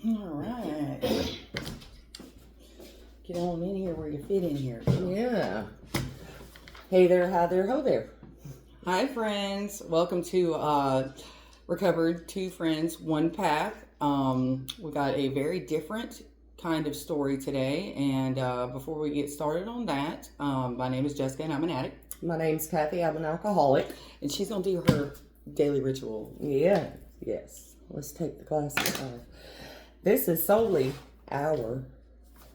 All right. Get on in here where you fit in here. Yeah. Hey there, hi there, ho there. Hi, friends. Welcome to Recovered Two Friends, One Path. We got a very different kind of story today. And before we get started on that, my name is Jessica and I'm an addict. My name's Kathy, I'm an alcoholic. And she's going to do her daily ritual. Yeah, yes. Let's take the glasses off. This is solely our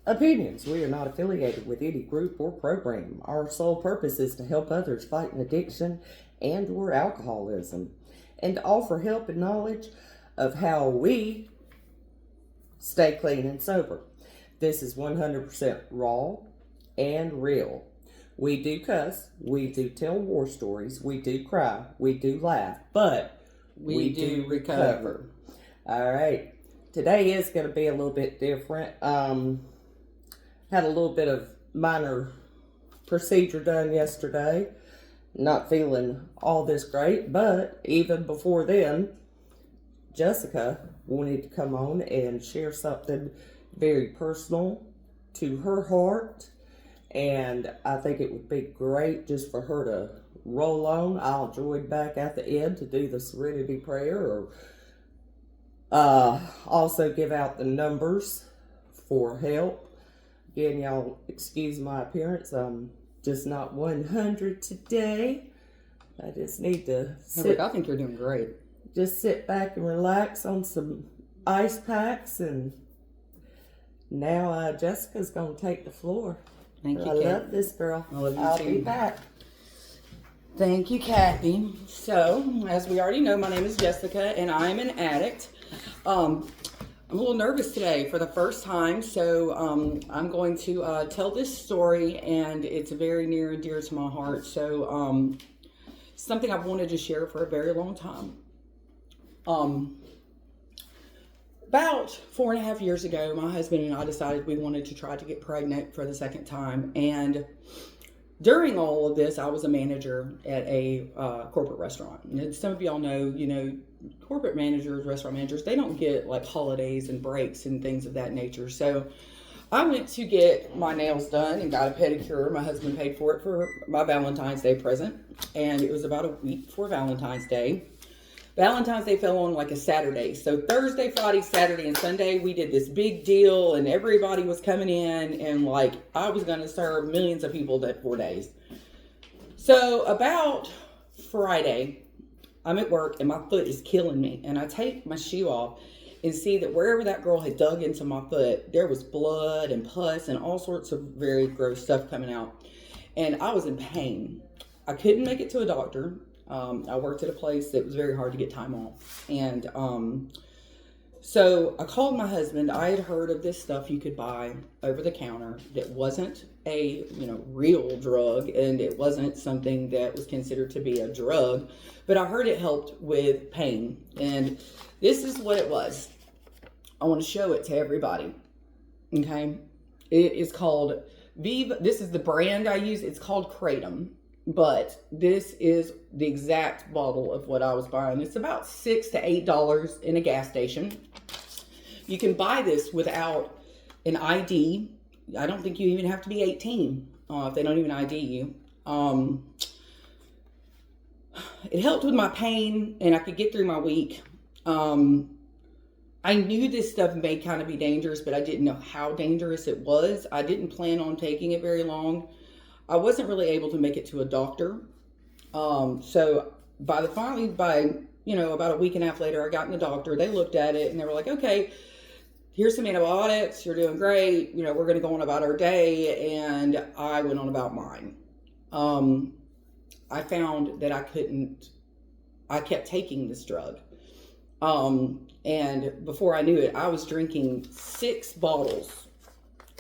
opinions. We are not affiliated with any group or program. Our sole purpose is to help others fight an addiction and or alcoholism and offer help and knowledge of how we stay clean and sober. This is 100% raw and real. We do cuss, we do tell war stories, we do cry, we do laugh, but we do recover. All right. Today is going to be a little bit different. Had a little bit of minor procedure done yesterday. Not feeling all this great, but even before then, Jessica wanted to come on and share something very personal to her heart. And I think it would be great just for her to roll on. I'll join back at the end to do the serenity prayer or also give out the numbers for help. Again, y'all excuse my appearance. I'm just not 100 today. I just need to sit. I think you're doing great. Just sit back and relax on some ice packs. And now Jessica's going to take the floor. Thank you, I love this girl. I love you I'll too. be back. Thank you, Kathy. So, as we already know, my name is Jessica, and I'm an addict. I'm a little nervous today for the first time, so I'm going to tell this story, and it's very near and dear to my heart. So, something I've wanted to share for a very long time. About 4.5 years ago, my husband and I decided we wanted to try to get pregnant for the second time, and during all of this, I was a manager at a corporate restaurant. And some of y'all know, corporate managers, restaurant managers, they don't get like holidays and breaks and things of that nature. So I went to get my nails done and got a pedicure. My husband paid for it for my Valentine's Day present. And it was about a week before Valentine's Day. Valentine's Day fell on like a Saturday. So Thursday, Friday, Saturday, and Sunday, we did this big deal and everybody was coming in and like I was going to serve millions of people that 4 days. So about Friday, I'm at work and my foot is killing me. And I take my shoe off and see that wherever that girl had dug into my foot, there was blood and pus and all sorts of very gross stuff coming out. And I was in pain. I couldn't make it to a doctor. I worked at a place that was very hard to get time off. And so I called my husband. I had heard of this stuff you could buy over the counter that wasn't a real drug, and it wasn't something that was considered to be a drug, but I heard it helped with pain. And this is what it was. I want to show it to everybody. Okay. It is called Viva. This is the brand I use. It's called Kratom. But this is the exact bottle of what I was buying. It's about $6 to $8 in a gas station. You can buy this without an ID. I don't think you even have to be 18 if they don't even ID you. It helped with my pain and I could get through my week. I knew this stuff may kind of be dangerous, but I didn't know how dangerous it was. I didn't plan on taking it very long. I wasn't really able to make it to a doctor. So about a week and a half later, I got in the doctor. They looked at it and they were like, okay, here's some antibiotics. You're doing great. We're going to go on about our day. And I went on about mine. I found that I kept taking this drug. And before I knew it, I was drinking 6 bottles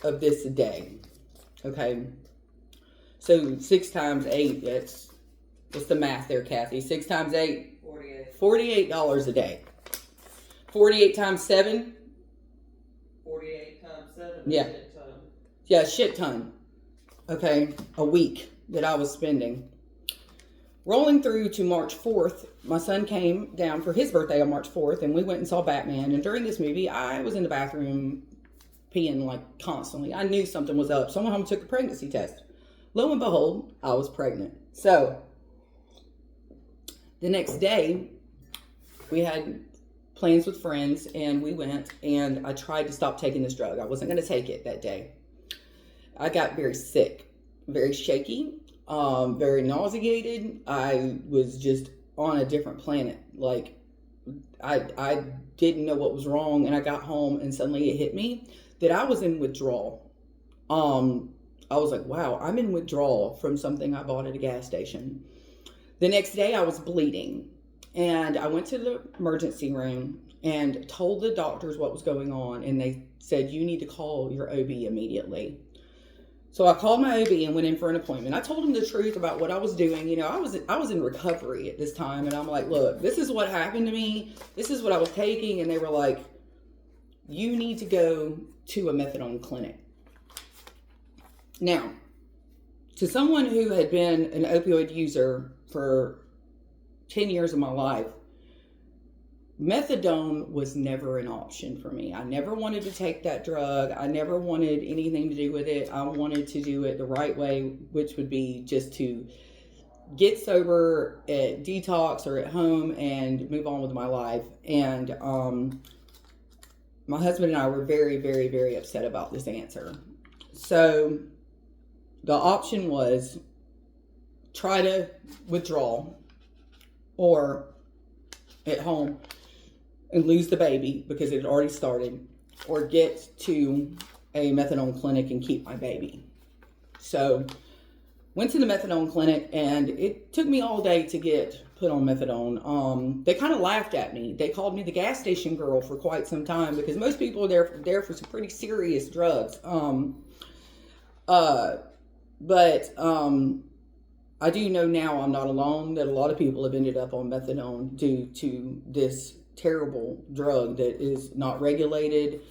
of this a day. Okay. So 6 times 8, what's the math there, Kathy? 6 times 8? 48. $48 a day. 48 times 7? 48 times 7. Yeah. Shit ton. Yeah, shit ton. Okay, a week that I was spending. Rolling through to March 4th, my son came down for his birthday on March 4th, and we went and saw Batman. And during this movie, I was in the bathroom peeing like constantly. I knew something was up. So I went home and took a pregnancy test. Lo and behold, I was pregnant. So the next day, we had plans with friends, and we went, and I tried to stop taking this drug. I wasn't going to take it that day. I got very sick, very shaky, very nauseated. I was just on a different planet. Like, I didn't know what was wrong, and I got home, and suddenly it hit me that I was in withdrawal. I was like, wow, I'm in withdrawal from something I bought at a gas station. The next day, I was bleeding, and I went to the emergency room and told the doctors what was going on, and they said, you need to call your OB immediately. So I called my OB and went in for an appointment. I told him the truth about what I was doing. You know, I was in recovery at this time, and I'm like, look, this is what happened to me. This is what I was taking, and they were like, you need to go to a methadone clinic. Now, to someone who had been an opioid user for 10 years of my life, methadone was never an option for me. I never wanted to take that drug. I never wanted anything to do with it. I wanted to do it the right way, which would be just to get sober at detox or at home and move on with my life. And my husband and I were very, very, very upset about this answer. So the option was try to withdraw or at home and lose the baby because it had already started, or get to a methadone clinic and keep my baby. So went to the methadone clinic, and it took me all day to get put on methadone. They kind of laughed at me. They called me the gas station girl for quite some time because most people are there for some pretty serious drugs. But I do know now I'm not alone, that a lot of people have ended up on methadone due to this terrible drug that is not regulated.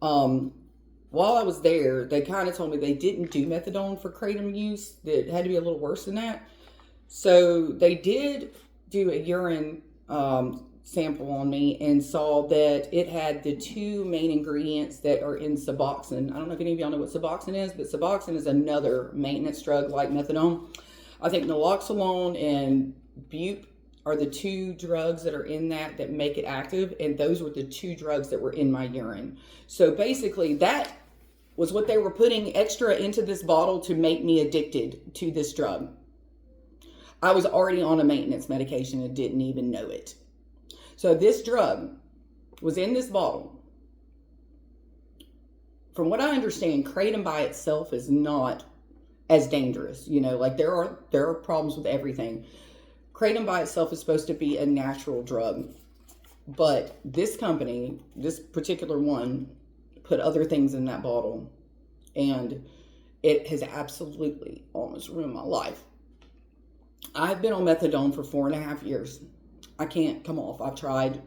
While I was there, they kind of told me they didn't do methadone for kratom use, that it had to be a little worse than that. So they did do a urine sample on me and saw that it had the two main ingredients that are in Suboxone. I don't know if any of y'all know what Suboxone is, but Suboxone is another maintenance drug like methadone. I think naloxone and bupe are the two drugs that are in that make it active, and those were the two drugs that were in my urine. So basically that was what they were putting extra into this bottle to make me addicted to this drug. I was already on a maintenance medication and didn't even know it. So this drug was in this bottle. From what I understand, kratom by itself is not as dangerous. You know, like there are problems with everything. Kratom by itself is supposed to be a natural drug. But this company, this particular one, put other things in that bottle. And it has absolutely almost ruined my life. I've been on methadone for 4.5 years. I can't come off. I've tried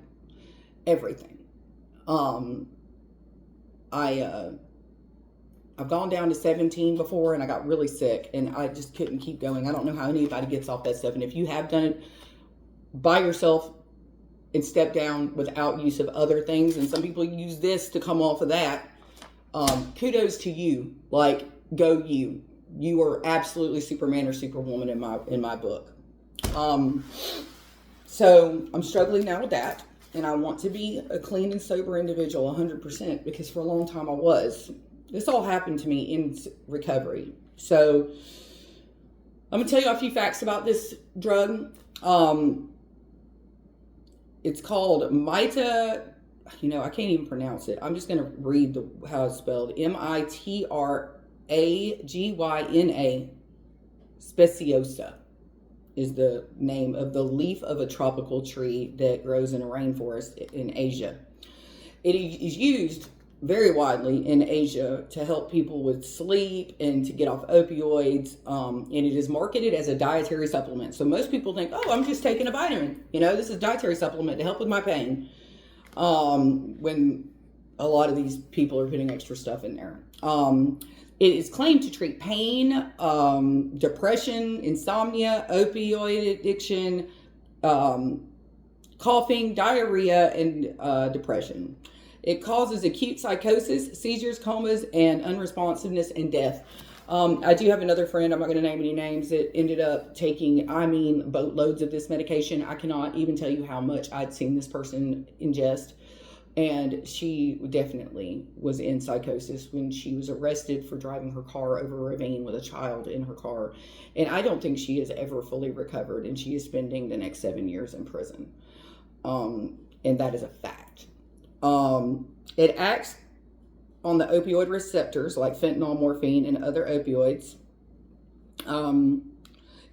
everything. I've gone down to 17 before, and I got really sick, and I just couldn't keep going. I don't know how anybody gets off that stuff. And if you have done it by yourself and step down without use of other things, and some people use this to come off of that, kudos to you. Like, go you. You are absolutely Superman or Superwoman in my book. So I'm struggling now with that, and I want to be a clean and sober individual 100%, because for a long time I was. This all happened to me in recovery. So I'm going to tell you a few facts about this drug. It's called Mita. You know, I can't even pronounce it. I'm just going to read how it's spelled. Mitragyna speciosa is the name of the leaf of a tropical tree that grows in a rainforest in Asia. It is used very widely in Asia to help people with sleep and to get off opioids. And it is marketed as a dietary supplement. So most people think, oh, I'm just taking a vitamin. You know, this is a dietary supplement to help with my pain. When a lot of these people are putting extra stuff in there. It is claimed to treat pain, depression, insomnia, opioid addiction, coughing, diarrhea, and depression. It causes acute psychosis, seizures, comas, and unresponsiveness and death. I do have another friend, I'm not going to name any names, that ended up taking, boatloads of this medication. I cannot even tell you how much I'd seen this person ingest. And she definitely was in psychosis when she was arrested for driving her car over a ravine with a child in her car. And I don't think she has ever fully recovered, and she is spending the next 7 years in prison. And that is a fact. It acts on the opioid receptors like fentanyl, morphine, and other opioids.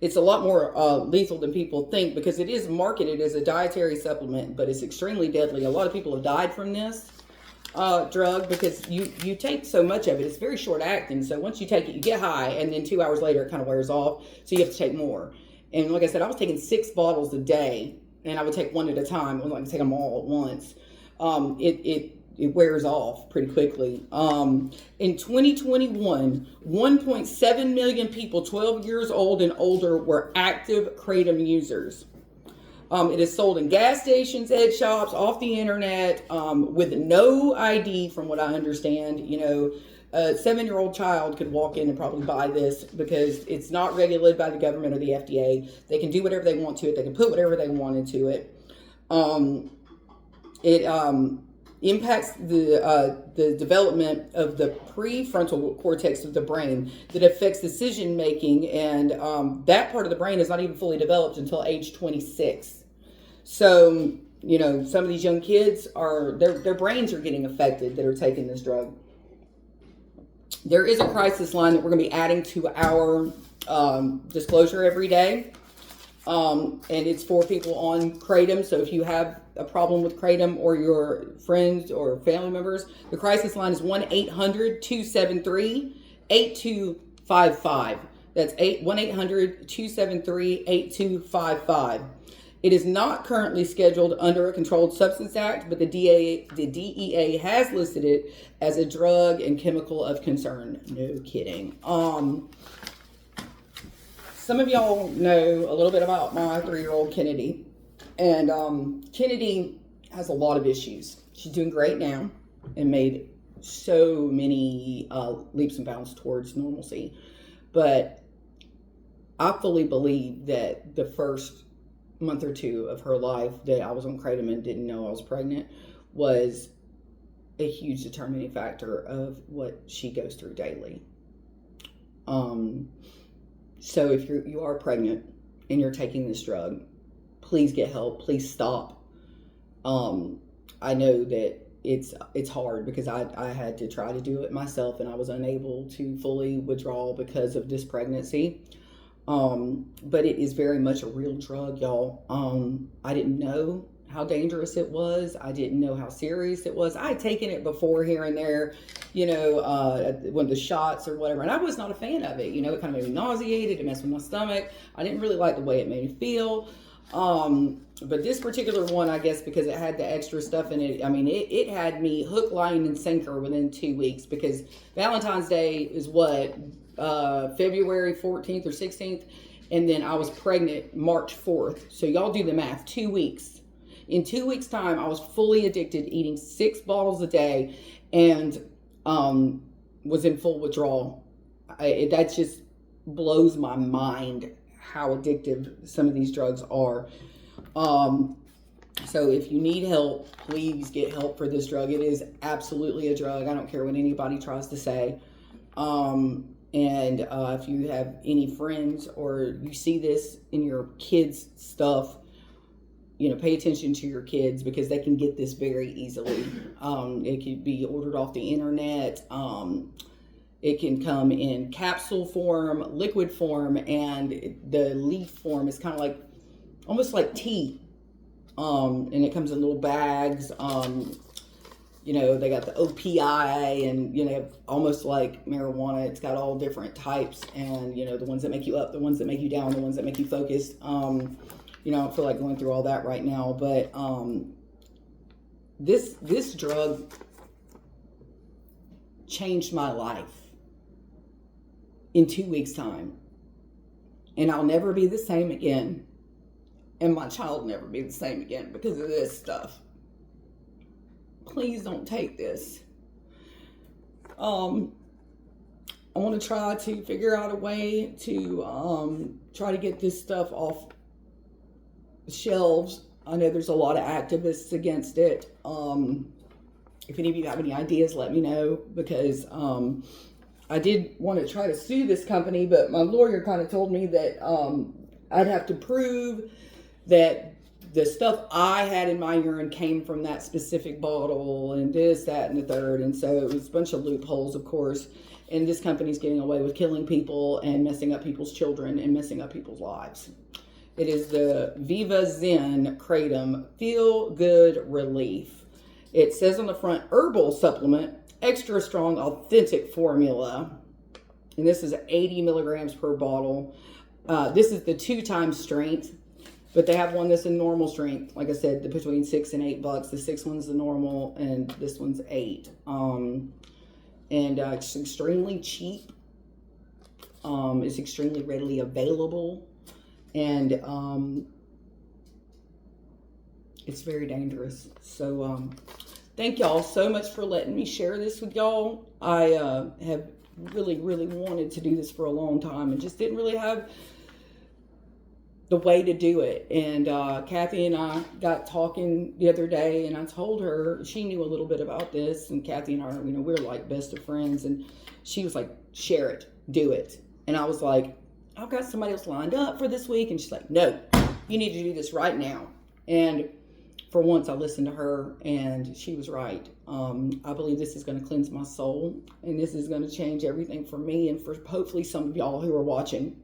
It's a lot more lethal than people think because it is marketed as a dietary supplement, but it's extremely deadly. A lot of people have died from this drug because you take so much of it. It's very short acting. So once you take it, you get high, and then 2 hours later, it kind of wears off. So you have to take more. And like I said, I was taking 6 bottles a day, and I would take one at a time. I wasn't like take them all at once. It wears off pretty quickly. In 2021, 1.7 million people 12 years old and older were active Kratom users. It is sold in gas stations, head shops, off the internet, with no ID, from what I understand. You know, a 7-year-old child could walk in and probably buy this because it's not regulated by the government or the FDA. They can do whatever they want to it. They can put whatever they want into it. Impacts the development of the prefrontal cortex of the brain that affects decision making, and that part of the brain is not even fully developed until age 26. So, you know, some of these young kids their brains are getting affected that are taking this drug. There is a crisis line that we're going to be adding to our disclosure every day. And it's for people on Kratom. So if you have a problem with Kratom or your friends or family members, the crisis line is 1-800-273-8255. That's 1-800-273-8255. It is not currently scheduled under a Controlled Substance Act, but the DEA has listed it as a drug and chemical of concern. No kidding. Some of y'all know a little bit about my 3-year-old Kennedy. And Kennedy has a lot of issues. She's doing great now and made so many leaps and bounds towards normalcy. But I fully believe that the first month or 2 of her life that I was on Kratom and didn't know I was pregnant was a huge determining factor of what she goes through daily. So if you are pregnant and you're taking this drug, please get help. Please stop. I know that it's hard because I had to try to do it myself, and I was unable to fully withdraw because of this pregnancy. But it is very much a real drug, y'all. I didn't know how dangerous it was. I didn't know how serious it was. I had taken it before here and there, you know, one of the shots or whatever, and I was not a fan of it. You know, it kind of made me nauseated. It messed with my stomach. I didn't really like the way it made me feel. But this particular one, I guess, because it had the extra stuff in it, I mean, it had me hook, line, and sinker within 2 weeks, because Valentine's Day is what, February 14th or 16th, and then I was pregnant March 4th. So y'all do the math, 2 weeks. In 2 weeks' time, I was fully addicted, eating 6 bottles a day, and was in full withdrawal. That just blows my mind how addictive some of these drugs are. So if you need help, please get help for this drug. It is absolutely a drug. I don't care what anybody tries to say. If you have any friends or you see this in your kids' stuff, you know, pay attention to your kids, because they can get this very easily. It could be ordered off the internet. It can come in capsule form, liquid form, and the leaf form is kind of like, almost like tea. And it comes in little bags. You know, they got the OPI, and, you know, almost like marijuana. It's got all different types, and, you know, the ones that make you up, the ones that make you down, the ones that make you focused. You know, I don't feel like going through all that right now, but this drug changed my life. in 2 weeks' time. And I'll never be the same again. And my child will never be the same again because of this stuff. Please don't take this. I want to try to figure out a way to try to get this stuff off shelves. I know there's a lot of activists against it. If any of you have any ideas, let me know, because I did want to try to sue this company, but my lawyer kind of told me that I'd have to prove that the stuff I had in my urine came from that specific bottle and this, that, and the third. And so it was a bunch of loopholes, of course. And this company's getting away with killing people and messing up people's children and messing up people's lives. It is the Viva Zen Kratom Feel Good Relief. It says on the front, herbal supplement, extra strong, authentic formula. And this is 80 milligrams per bottle. This is the 2x strength, but they have one that's in normal strength. Like I said, between $6 and $8. The 6 one's the normal, and this one's $8. And it's extremely cheap. It's extremely readily available, and it's very dangerous. So thank y'all so much for letting me share this with y'all. I have really wanted to do this for a long time and just didn't really have the way to do it. And Kathy and I got talking the other day, and I told her, she knew a little bit about this, and Kathy and I, we're like best of friends, and she was like, share it, do it. And I was like, I've got somebody else lined up for this week. And she's like, no, you need to do this right now. And for once, I listened to her, and she was right. I believe this is going to cleanse my soul, and this is going to change everything for me and for hopefully some of y'all who are watching.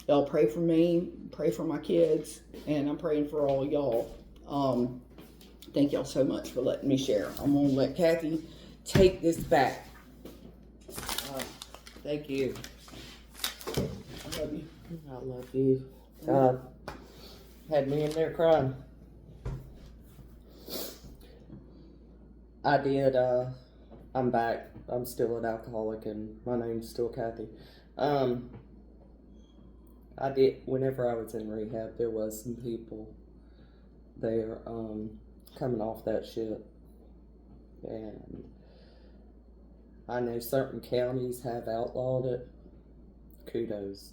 Y'all pray for me, pray for my kids, and I'm praying for all of y'all. Thank y'all so much for letting me share. I'm going to let Kathy take this back. Thank you. I love you. I love you. God had me in there crying. I did. I'm back. I'm still an alcoholic, and my name's still Kathy. I did, whenever I was in rehab, there was some people there coming off that shit. And I know certain counties have outlawed it. Kudos.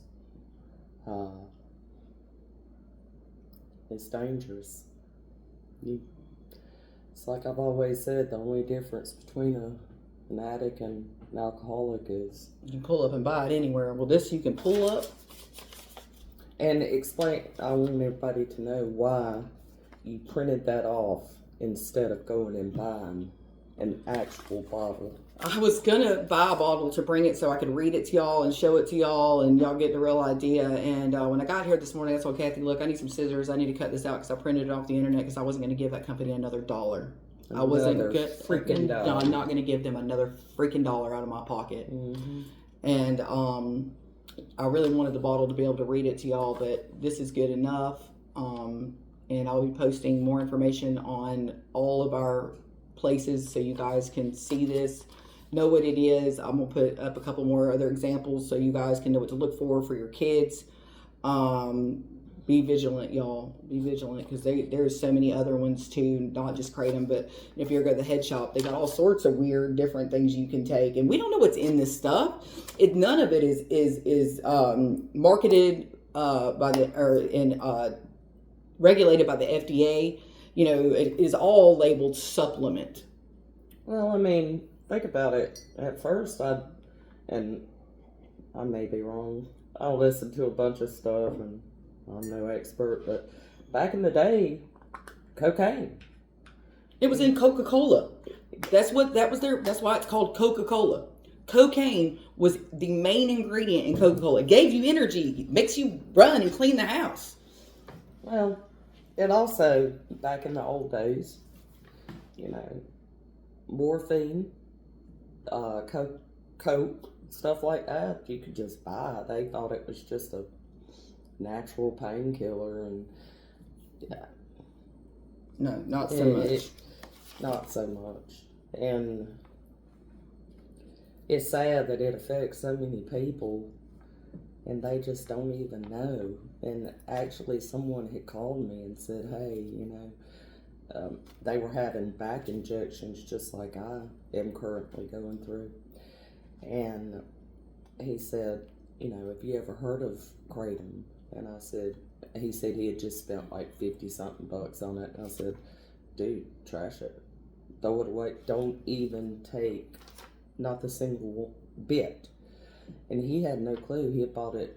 It's dangerous. It's like I've always said, the only difference between an addict and an alcoholic is... You can pull up and buy it anywhere. Well, this you can pull up. And explain, I want everybody to know why you printed that off instead of going and buying an actual bottle. I was going to buy a bottle to bring it so I could read it to y'all and show it to y'all and y'all get the real idea. And when I got here this morning, I told Kathy, look, I need some scissors. I need to cut this out because I printed it off the internet because I wasn't going to give that company another dollar. I wasn't good. Freaking dollar. No, I'm not going to give them another freaking dollar out of my pocket. Mm-hmm. And I really wanted the bottle to be able to read it to y'all, but this is good enough. And I'll be posting more information on all of our places so you guys can see this, know what it is. I'm going to put up a couple more other examples so you guys can know what to look for your kids. Be vigilant, y'all. Be vigilant, because there's so many other ones too, not just Kratom, but if you ever go to the head shop, they got all sorts of weird different things you can take, and we don't know what's in this stuff. None of it is marketed regulated by the FDA. It is all labeled supplement. Well, I mean, think about it. At first, I may be wrong. I listened to a bunch of stuff, and I'm no expert, but back in the day, cocaine. It was in Coca-Cola. That's why it's called Coca-Cola. Cocaine was the main ingredient in Coca-Cola. It gave you energy, makes you run and clean the house. Well, it also, back in the old days, morphine, coke, stuff like that, you could just buy. They thought it was just a natural painkiller, and no, not so much. Not so much. And it's sad that it affects so many people and they just don't even know. And actually, someone had called me and said, hey, they were having back injections just like I am currently going through. And he said, have you ever heard of Kratom? And he said he had just spent like 50 something bucks on it. And I said, dude, trash it. Throw it away. Don't even take not the single bit. And he had no clue. He had bought it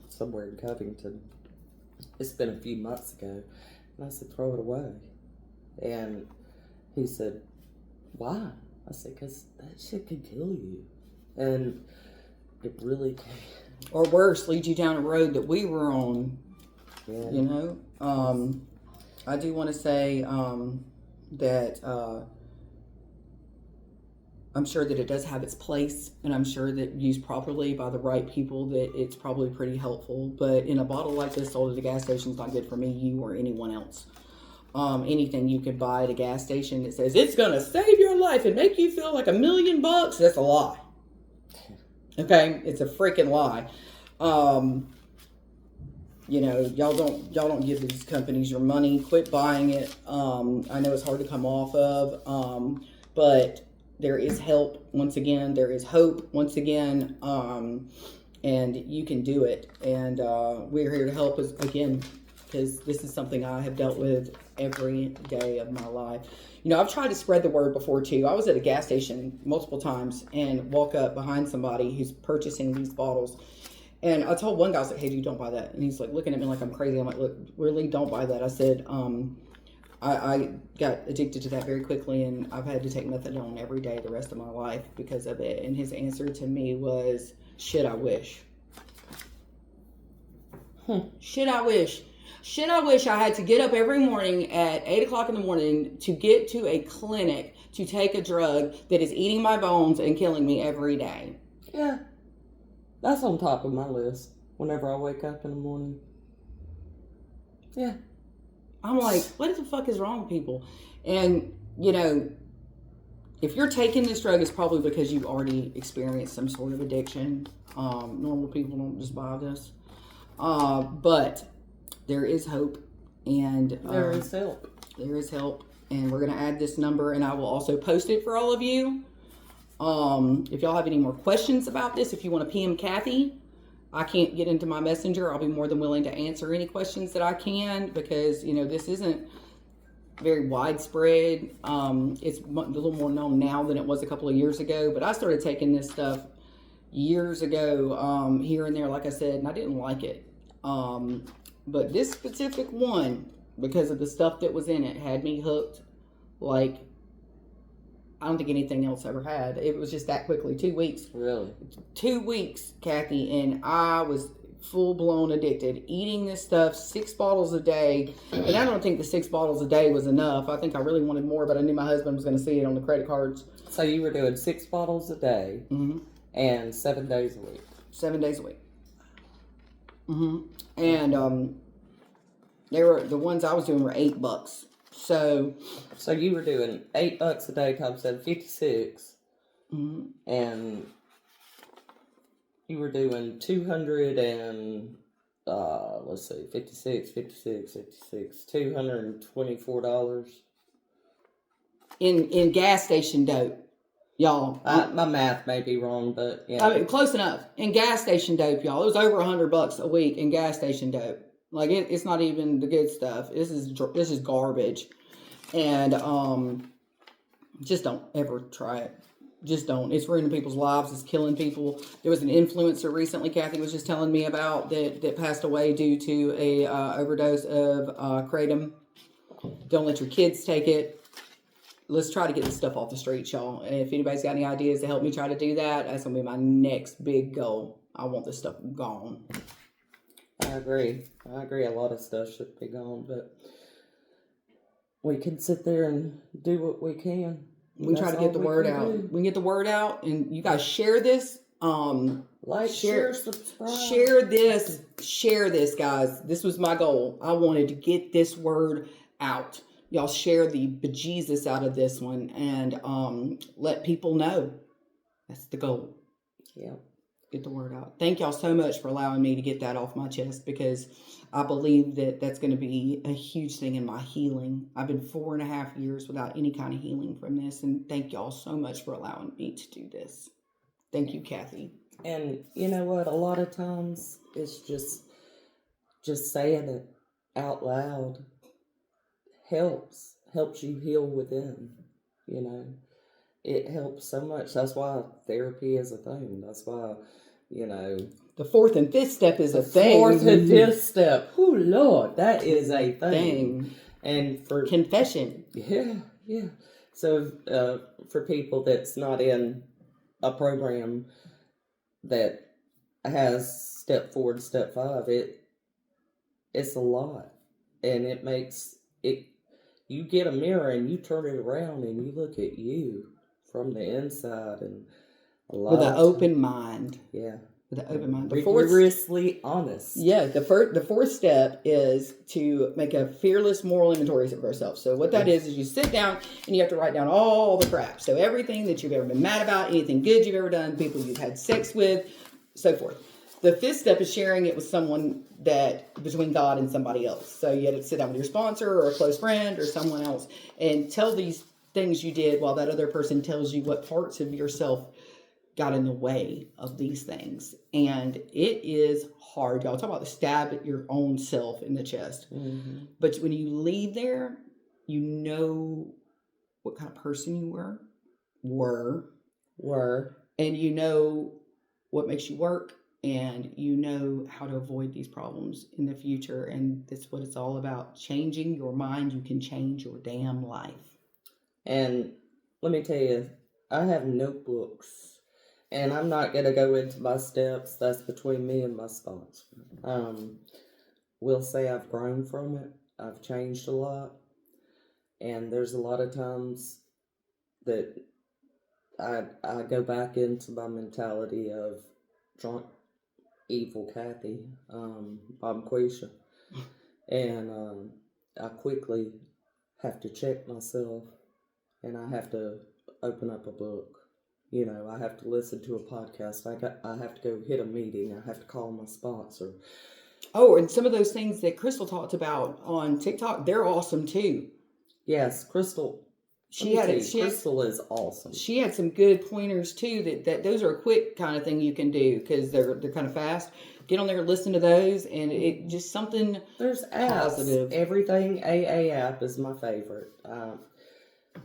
somewhere in Covington. It's been a few months ago. And I said, throw it away. And he said, why? I said, because that shit can kill you. And it really can. Or worse, lead you down a road that we were on. Yeah. I do want to say that I'm sure that it does have its place, and I'm sure that used properly by the right people that it's probably pretty helpful. But in a bottle like this sold at a gas station is not good for me, you, or anyone else. Anything you could buy at a gas station that says it's going to save your life and make you feel like $1 million, that's a lie. Okay? It's a freaking lie. Y'all don't give these companies your money. Quit buying it. I know it's hard to come off of, but there is help. Once again, there is hope. Once again, and you can do it. And we're here to help us again, because this is something I have dealt with every day of my life. I've tried to spread the word before too. I was at a gas station multiple times and walk up behind somebody who's purchasing these bottles. And I told one guy, I was like, hey, dude, don't buy that. And he's like looking at me like I'm crazy. I'm like, look, really, don't buy that. I said, I got addicted to that very quickly, and I've had to take methadone every day the rest of my life because of it. And his answer to me was, shit, I wish. Shit, I wish. Shit, I wish I had to get up every morning at 8 o'clock in the morning to get to a clinic to take a drug that is eating my bones and killing me every day. Yeah. That's on top of my list whenever I wake up in the morning. Yeah. I'm like, what the fuck is wrong with people? And, if you're taking this drug, it's probably because you've already experienced some sort of addiction. Normal people don't just buy this. But there is hope. And there is help. There is help. And we're going to add this number, and I will also post it for all of you. If y'all have any more questions about this, if you want to PM Kathy, I can't get into my messenger. I'll be more than willing to answer any questions that I can, because, this isn't very widespread. It's a little more known now than it was a couple of years ago, but I started taking this stuff years ago, here and there, like I said, and I didn't like it. But this specific one, because of the stuff that was in it, had me hooked like I don't think anything else ever had. It was just that quickly. 2 weeks. Really? 2 weeks, Kathy, and I was full-blown addicted. Eating this stuff, 6 bottles a day. And I don't think the 6 bottles a day was enough. I think I really wanted more, but I knew my husband was going to see it on the credit cards. So you were doing 6 bottles a day, and 7 days a week. 7 days a week. And they were the ones I was doing were $8. So you were doing $8 a day times 56, and you were doing 200 and let's see, 56, $224 in gas station dope, y'all. My math may be wrong, but yeah, I mean, close enough. In gas station dope, y'all. It was over $100 a week in gas station dope. Like it's not even the good stuff. This is garbage, and just don't ever try it. Just don't. It's ruining people's lives. It's killing people. There was an influencer recently, Kathy was just telling me about, that passed away due to a overdose of kratom. Don't let your kids take it. Let's try to get this stuff off the streets, y'all. And if anybody's got any ideas to help me try to do that, that's gonna be my next big goal. I want this stuff gone. I agree. A lot of stuff should be gone, but we can sit there and do what we can. We can try to get the word out. We can get the word out, and you guys share this. Share, subscribe. Share this, guys. This was my goal. I wanted to get this word out. Y'all share the bejesus out of this one, and let people know. That's the goal. Yeah. Get the word out. Thank y'all so much for allowing me to get that off my chest, because I believe that that's going to be a huge thing in my healing. I've been 4.5 years without any kind of healing from this, and thank y'all so much for allowing me to do this. Thank you, Kathy. And you know what? A lot of times it's just saying it out loud helps you heal within. You know, it helps so much. That's why therapy is a thing. That's why, you know, The fourth and fifth step is a thing. Fourth and fifth step. Oh Lord, that is a thing. And for confession. Yeah. So for people that's not in a program that has step 4 and step 5, it's a lot, and it makes it. You get a mirror and you turn it around and you look at you from the inside, and a lot with an open mind. Yeah. With an open mind. Rigorously honest. Yeah, the fourth step is to make a fearless moral inventory of ourselves. So what that is you sit down and you have to write down all the crap. So everything that you've ever been mad about, anything good you've ever done, people you've had sex with, so forth. The fifth step is sharing it with someone that between God and somebody else. So you had to sit down with your sponsor or a close friend or someone else and tell these things you did while that other person tells you what parts of yourself got in the way of these things. And it is hard. Y'all talk about the stab at your own self in the chest. Mm-hmm. But when you leave there, you know what kind of person you were, and you know what makes you work, and you know how to avoid these problems in the future. And that's what it's all about. Changing your mind. You can change your damn life. And let me tell you, I have notebooks. And I'm not going to go into my steps. That's between me and my sponsor. We'll say I've grown from it. I've changed a lot. And there's a lot of times that I go back into my mentality of drunk, evil Kathy, Quisha. And I quickly have to check myself. And I have to open up a book. You know, I have to listen to a podcast. I have to go hit a meeting. I have to call my sponsor. Oh, and some of those things that Crystal talked about on TikTok, they're awesome too. Yes, Crystal. Crystal is awesome. She had some good pointers too. That those are a quick kind of thing you can do because they're kind of fast. Get on there, listen to those, and it just something. There's apps. Positive. Everything AA app is my favorite.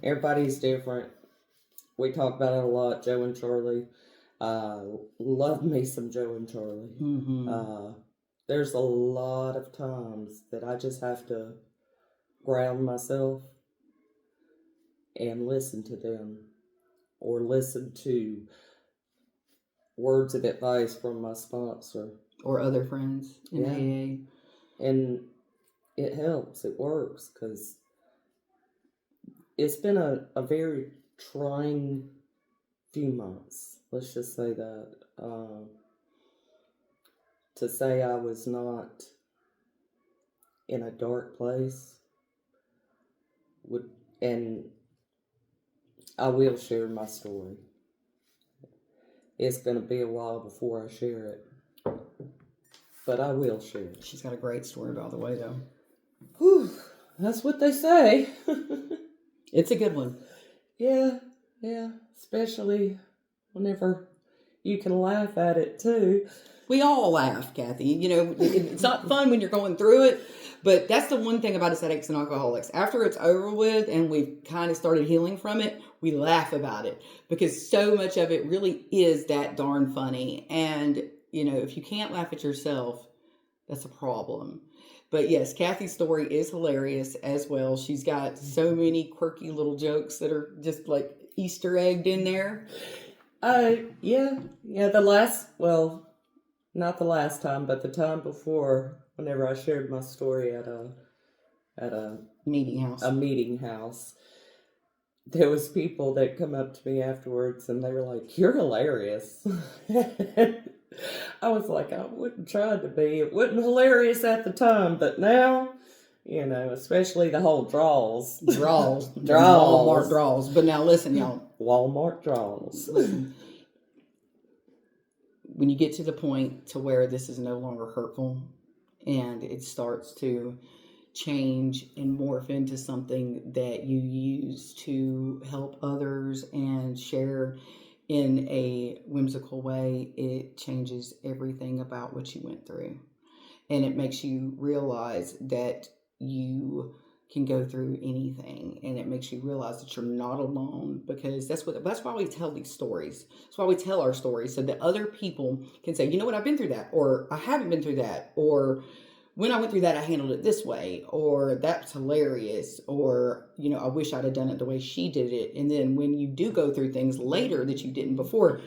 Everybody's different. We talk about it a lot, Joe and Charlie. Love me some Joe and Charlie. Mm-hmm. There's a lot of times that I just have to ground myself and listen to them, or listen to words of advice from my sponsor. Or other friends in AA. And it helps, it works, because it's been a very trying few months, let's just say that. To say I was not in a dark place and I will share my story. It's going to be a while before I share it, but I will share it. She's got a great story, by the way, though. Whew, that's what they say. It's a good one. Yeah, especially whenever you can laugh at it too. We all laugh, Kathy. You know, it's not fun when you're going through it, but that's the one thing about us addicts and alcoholics. After it's over with and we've kind of started healing from it, we laugh about it because so much of it really is that darn funny. And, you know, if you can't laugh at yourself, that's a problem. But yes, Kathy's story is hilarious as well. She's got so many quirky little jokes that are just like Easter egged in there. Yeah. Not the last time, but the time before, whenever I shared my story at a meeting house. There was people that come up to me afterwards and they were like, "You're hilarious." I was like, I wouldn't try to be. It wasn't hilarious at the time, but now, you know, especially the whole draws. Walmart draws. But now listen, y'all. Walmart draws. Listen, when you get to the point to where this is no longer hurtful and it starts to change and morph into something that you use to help others and share in a whimsical way, it changes everything about what you went through. And it makes you realize that you can go through anything, and it makes you realize that you're not alone, because that's why we tell these stories. That's why we tell our stories, so that other people can say, you know what, I've been through that, or I haven't been through that, or when I went through that, I handled it this way, or that's hilarious, or, you know, I wish I'd have done it the way she did it. And then when you do go through things later that you didn't before,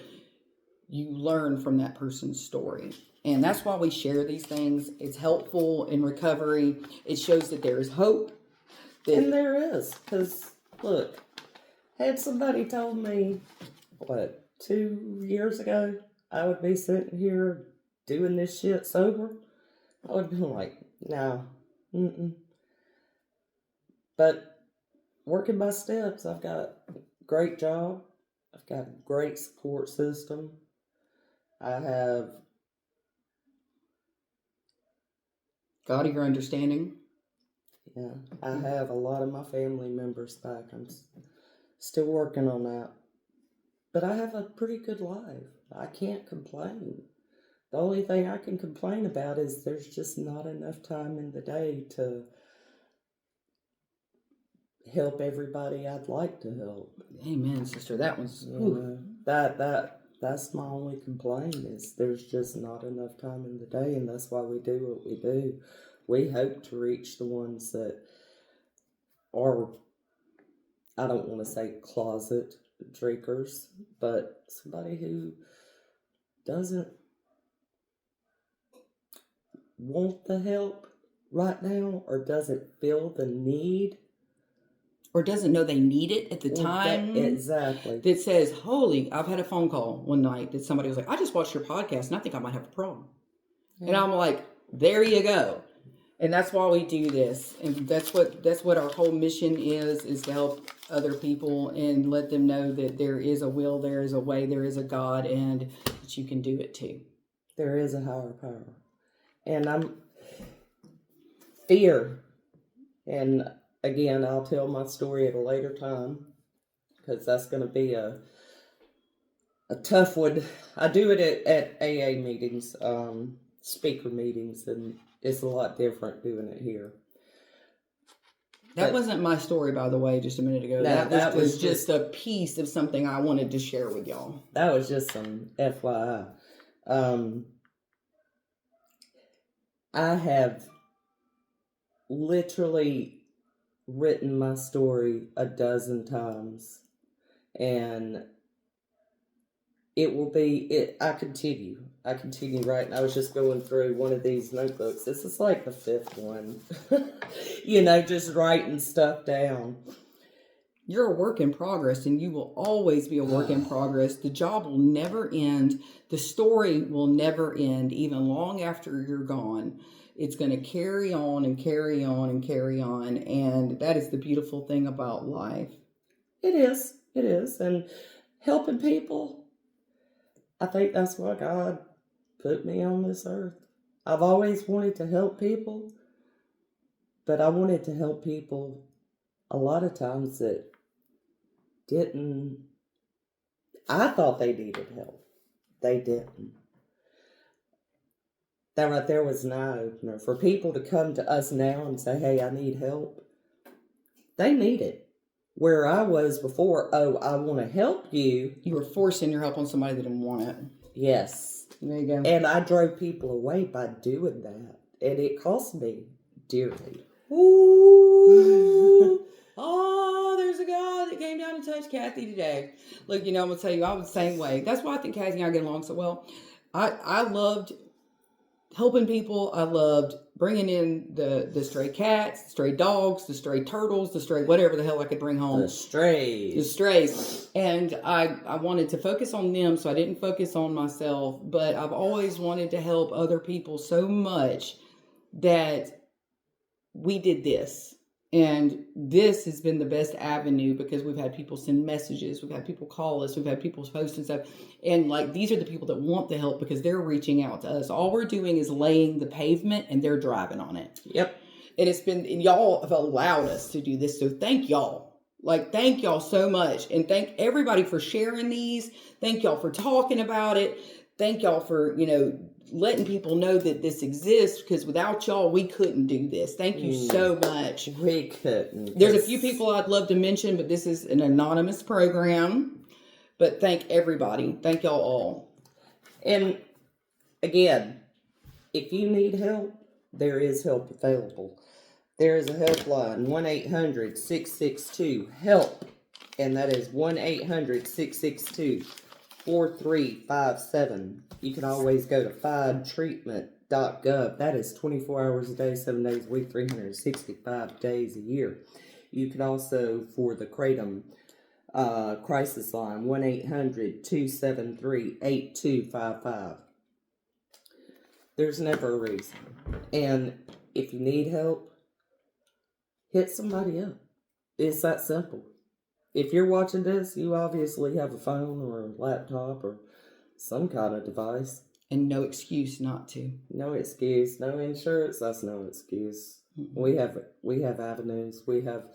you learn from that person's story. And that's why we share these things. It's helpful in recovery. It shows that there is hope. And there is, because look, had somebody told me, 2 years ago, I would be sitting here doing this shit sober, I would have been like, no, But working my steps, I've got a great job. I've got a great support system. I have God of your understanding. Yeah, I have a lot of my family members back. I'm still working on that. But I have a pretty good life. I can't complain. The only thing I can complain about is there's just not enough time in the day to help everybody I'd like to help. Amen, sister. That was that's my only complaint is there's just not enough time in the day, and that's why we do what we do. We hope to reach the ones that are, I don't want to say closet drinkers, but somebody who doesn't want the help right now or doesn't feel the need. Or doesn't know they need it at the time. Exactly. That says, holy, I've had a phone call one night that somebody was like, I just watched your podcast and I think I might have a problem. Yeah. And I'm like, there you go. And that's why we do this. And that's what our whole mission is to help other people and let them know that there is a will, there is a way, there is a God, and that you can do it too. There is a higher power. And fear. And again, I'll tell my story at a later time because that's going to be a tough one. I do it at AA meetings, speaker meetings, and it's a lot different doing it here. That wasn't my story, by the way, just a minute ago. No, that was just a piece of something I wanted to share with y'all. That was just some FYI. I have literally written my story a dozen times, and it will be I continue writing. I was just going through one of these notebooks. This is like the 5th one. Just writing stuff down. You're a work in progress, and you will always be a work in progress. The job will never end. The story will never end, even long after you're gone. It's going to carry on and carry on and carry on, and that is the beautiful thing about life. It is. And helping people, I think that's why God put me on this earth. I've always wanted to help people, but I wanted to help people a lot of times that didn't. I thought they needed help. They didn't. That right there was an eye-opener. For people to come to us now and say, hey, I need help, they need it. Where I was before, I want to help you. You were forcing your help on somebody that didn't want it. Yes. There you go. And I drove people away by doing that. And it cost me dearly. Ooh. Oh, there's a guy that came down and touched Kathy today. Look, I'm going to tell you, I was the same way. That's why I think Kathy and I get along so well. I loved helping people. I loved bringing in the stray cats, the stray dogs, the stray turtles, the stray whatever the hell I could bring home. The strays. And I wanted to focus on them, so I didn't focus on myself. But I've always wanted to help other people so much that we did this. And this has been the best avenue because we've had people send messages, we've had people call us, we've had people post and stuff. And like these are the people that want the help because they're reaching out to us. All we're doing is laying the pavement and they're driving on it. Yep. And y'all have allowed us to do this. So thank y'all. Like, thank y'all so much. And thank everybody for sharing these. Thank y'all for talking about it. Thank y'all for, letting people know that this exists, because without y'all, we couldn't do this. Thank you so much. We couldn't. There's a few people I'd love to mention, but this is an anonymous program. But thank everybody. Thank y'all all. And again, if you need help, there is help available. There is a helpline, 1-800-662-HELP, and that is 1-800-662-4357. You can always go to fidetreatment.gov. That is 24 hours a day, 7 days a week, 365 days a year. You can also, for the Kratom crisis line, 1-800-273-8255. There's never a reason. And if you need help, hit somebody up. It's that simple. If you're watching this, you obviously have a phone or a laptop or some kind of device. And no excuse not to. No excuse. No insurance. That's no excuse. Mm-hmm. We have avenues. We have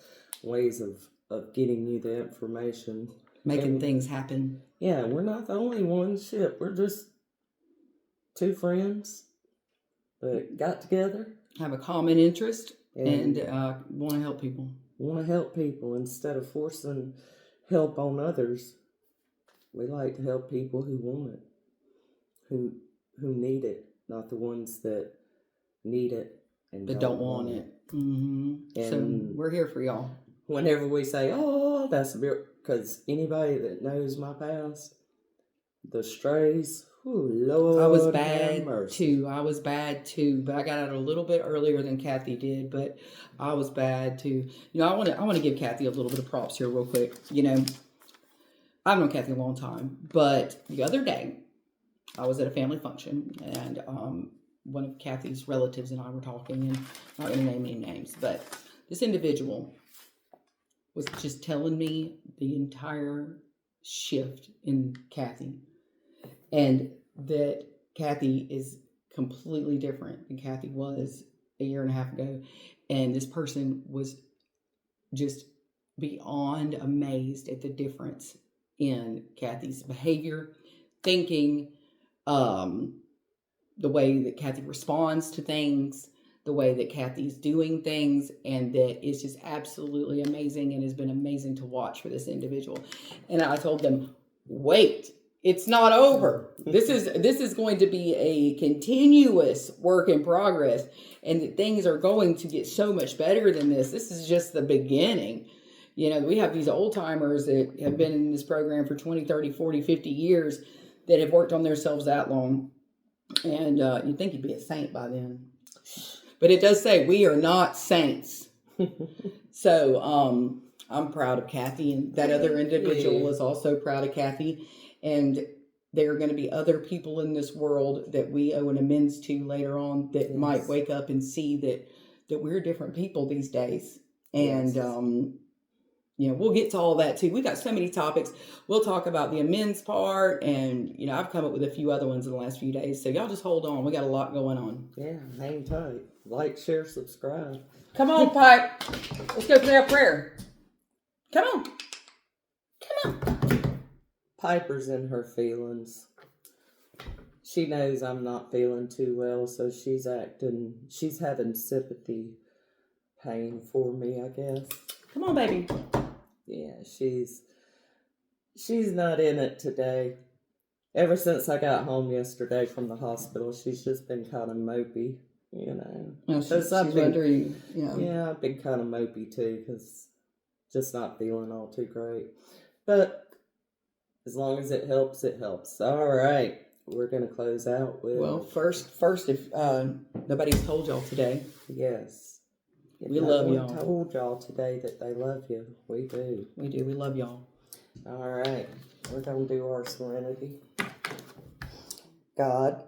ways of getting you the information. Making things happen. Yeah, we're not the only ones. Shit, we're just two friends that got together. Have a common interest and want to help people. Want to help people instead of forcing help on others. We like to help people who want it, who need it, not the ones that need it and that don't want it. Mm-hmm. So we're here for y'all. Whenever we say, "Oh, that's a bit," because anybody that knows my past, the strays. Ooh, Lord, I was bad too. But I got out a little bit earlier than Kathy did. But I was bad too. I want to give Kathy a little bit of props here, real quick. I've known Kathy a long time, but the other day I was at a family function, and one of Kathy's relatives and I were talking, and I'm not going to name any names, but this individual was just telling me the entire shift in Kathy. And that Kathy is completely different than Kathy was a year and a half ago. And this person was just beyond amazed at the difference in Kathy's behavior, thinking, the way that Kathy responds to things, the way that Kathy's doing things, and that it's just absolutely amazing and has been amazing to watch for this individual. And I told them, wait. It's not over. This is going to be a continuous work in progress, and things are going to get so much better than this. This is just the beginning. We have these old timers that have been in this program for 20, 30, 40, 50 years that have worked on themselves that long. And you'd think you'd be a saint by then. But it does say we are not saints. So I'm proud of Kathy, and that other individual is also proud of Kathy. And there are going to be other people in this world that we owe an amends to later on that might wake up and see that we're different people these days. And, we'll get to all that too. We got so many topics. We'll talk about the amends part. And, I've come up with a few other ones in the last few days. So y'all just hold on. We got a lot going on. Yeah, hang tight. Like, share, subscribe. Come on, Pipe. Let's go through our prayer. Come on. Piper's in her feelings. She knows I'm not feeling too well, so she's having sympathy pain for me, I guess. Come on, baby. Yeah, she's not in it today. Ever since I got home yesterday from the hospital, she's just been kind of mopey, Well, she's wondering, Yeah, I've been kind of mopey too, because just not feeling all too great. But as long as it helps, it helps. All right. We're going to close out with... Well, first, if nobody's told y'all today. Yes. We love y'all. Told y'all today that they love you. We do. We do. We love y'all. All right. We're going to do our serenity. God,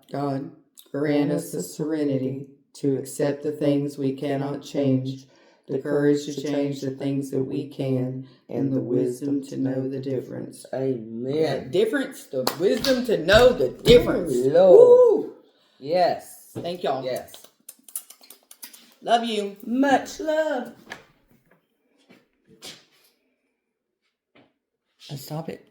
grant us the serenity to accept the things we cannot change, the courage to change the things that we can, and the wisdom to know the difference. Amen. The wisdom to know the difference. Lord. Woo! Yes. Thank y'all. Yes. Love you. Much love. Stop it.